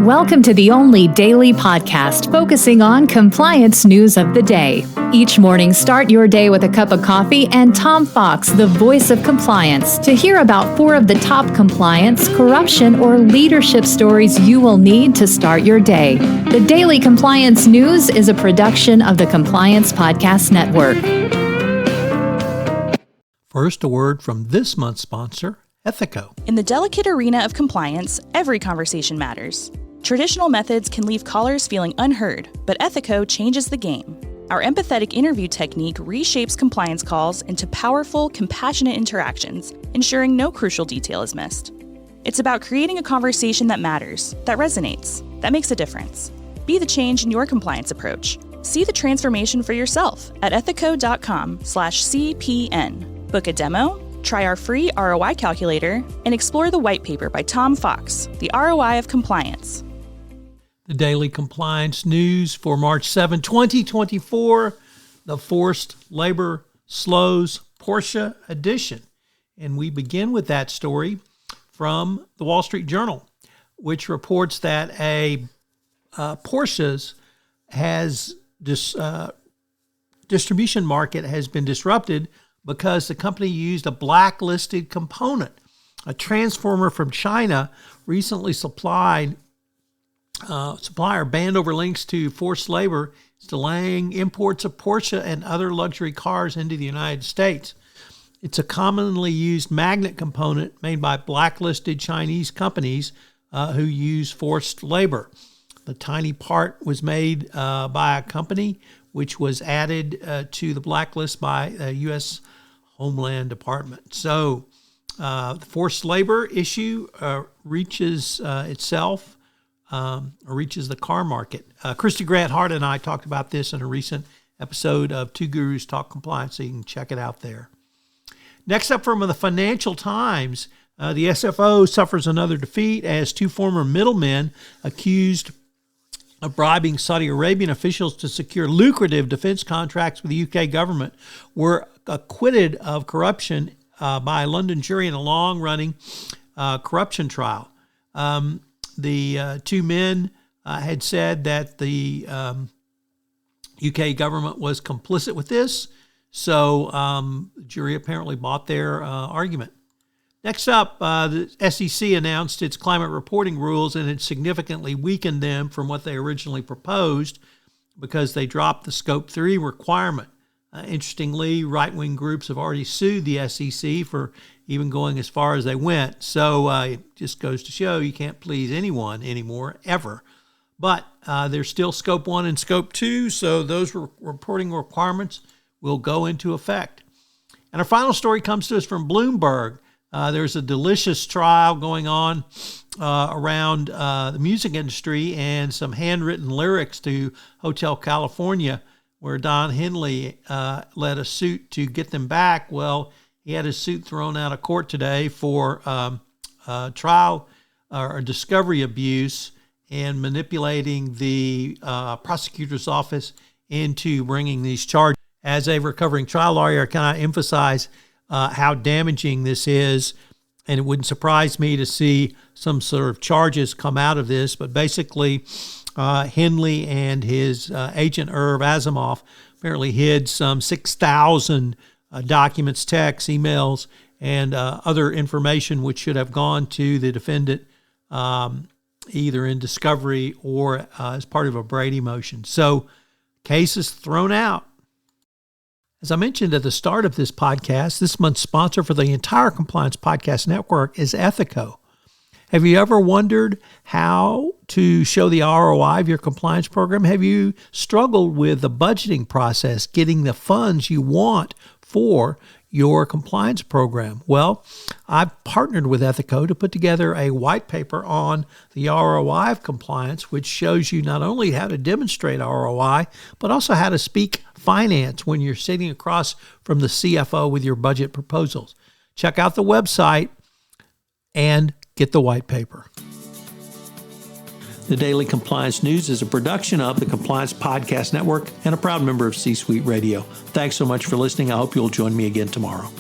Welcome to the only daily podcast focusing on compliance news of the day. Each morning, start your day with a cup of coffee and Tom Fox, the voice of compliance, to hear about 4 of the top compliance, corruption, or leadership stories you will need to start your day. The Daily Compliance News is a production of the Compliance Podcast Network. First, a word from this month's sponsor, Ethico. In the delicate arena of compliance, every conversation matters. Traditional methods can leave callers feeling unheard, but Ethico changes the game. Our empathetic interview technique reshapes compliance calls into powerful, compassionate interactions, ensuring no crucial detail is missed. It's about creating a conversation that matters, that resonates, that makes a difference. Be the change in your compliance approach. See the transformation for yourself at ethico.com/CPN. Book a demo, try our free ROI calculator, and explore the white paper by Tom Fox, The ROI of Compliance. The Daily Compliance News for March 7, 2024, the Forced Labor Slows Porsche edition. And we begin with that story from the Wall Street Journal, which reports that a Porsches distribution market has been disrupted because the company used a blacklisted component. A transformer from China recently supplier banned over links to forced labor is delaying imports of Porsche and other luxury cars into the United States. It's a commonly used magnet component made by blacklisted Chinese companies who use forced labor. The tiny part was made by a company which was added to the blacklist by the U.S. Homeland Department. So the forced labor issue reaches the car market. Christy Grant Hart and I talked about this in a recent episode of Two Gurus Talk Compliance, so you can check it out there. Next up from the Financial Times, the SFO suffers another defeat as 2 former middlemen accused of bribing Saudi Arabian officials to secure lucrative defense contracts with the UK government were acquitted of corruption by a London jury in a long-running corruption trial. The 2 men had said that the UK government was complicit with this, so the jury apparently bought their argument. Next up, the SEC announced its climate reporting rules, and it significantly weakened them from what they originally proposed because they dropped the Scope 3 requirement. Interestingly, right-wing groups have already sued the SEC for even going as far as they went. So it just goes to show you can't please anyone anymore, ever. But there's still Scope 1 and Scope 2, so those reporting requirements will go into effect. And our final story comes to us from Bloomberg. There's a delicious trial going on around the music industry and some handwritten lyrics to Hotel California, where Don Henley led a suit to get them back. Well, he had his suit thrown out of court today for trial or discovery abuse and manipulating the prosecutor's office into bringing these charges. As a recovering trial lawyer, can I emphasize how damaging this is? And it wouldn't surprise me to see some sort of charges come out of this. But basically, Henley and his agent Irv Asimov apparently hid some 6,000 documents, texts, emails, and other information which should have gone to the defendant either in discovery or as part of a Brady motion. So case is thrown out. As I mentioned at the start of this podcast, this month's sponsor for the entire Compliance Podcast Network is Ethico. Have you ever wondered how to show the ROI of your compliance program? Have you struggled with the budgeting process, getting the funds you want for your compliance program? Well, I've partnered with Ethico to put together a white paper on the ROI of compliance, which shows you not only how to demonstrate ROI, but also how to speak finance when you're sitting across from the CFO with your budget proposals. Check out the website and get the white paper. The Daily Compliance News is a production of the Compliance Podcast Network and a proud member of C-Suite Radio. Thanks so much for listening. I hope you'll join me again tomorrow.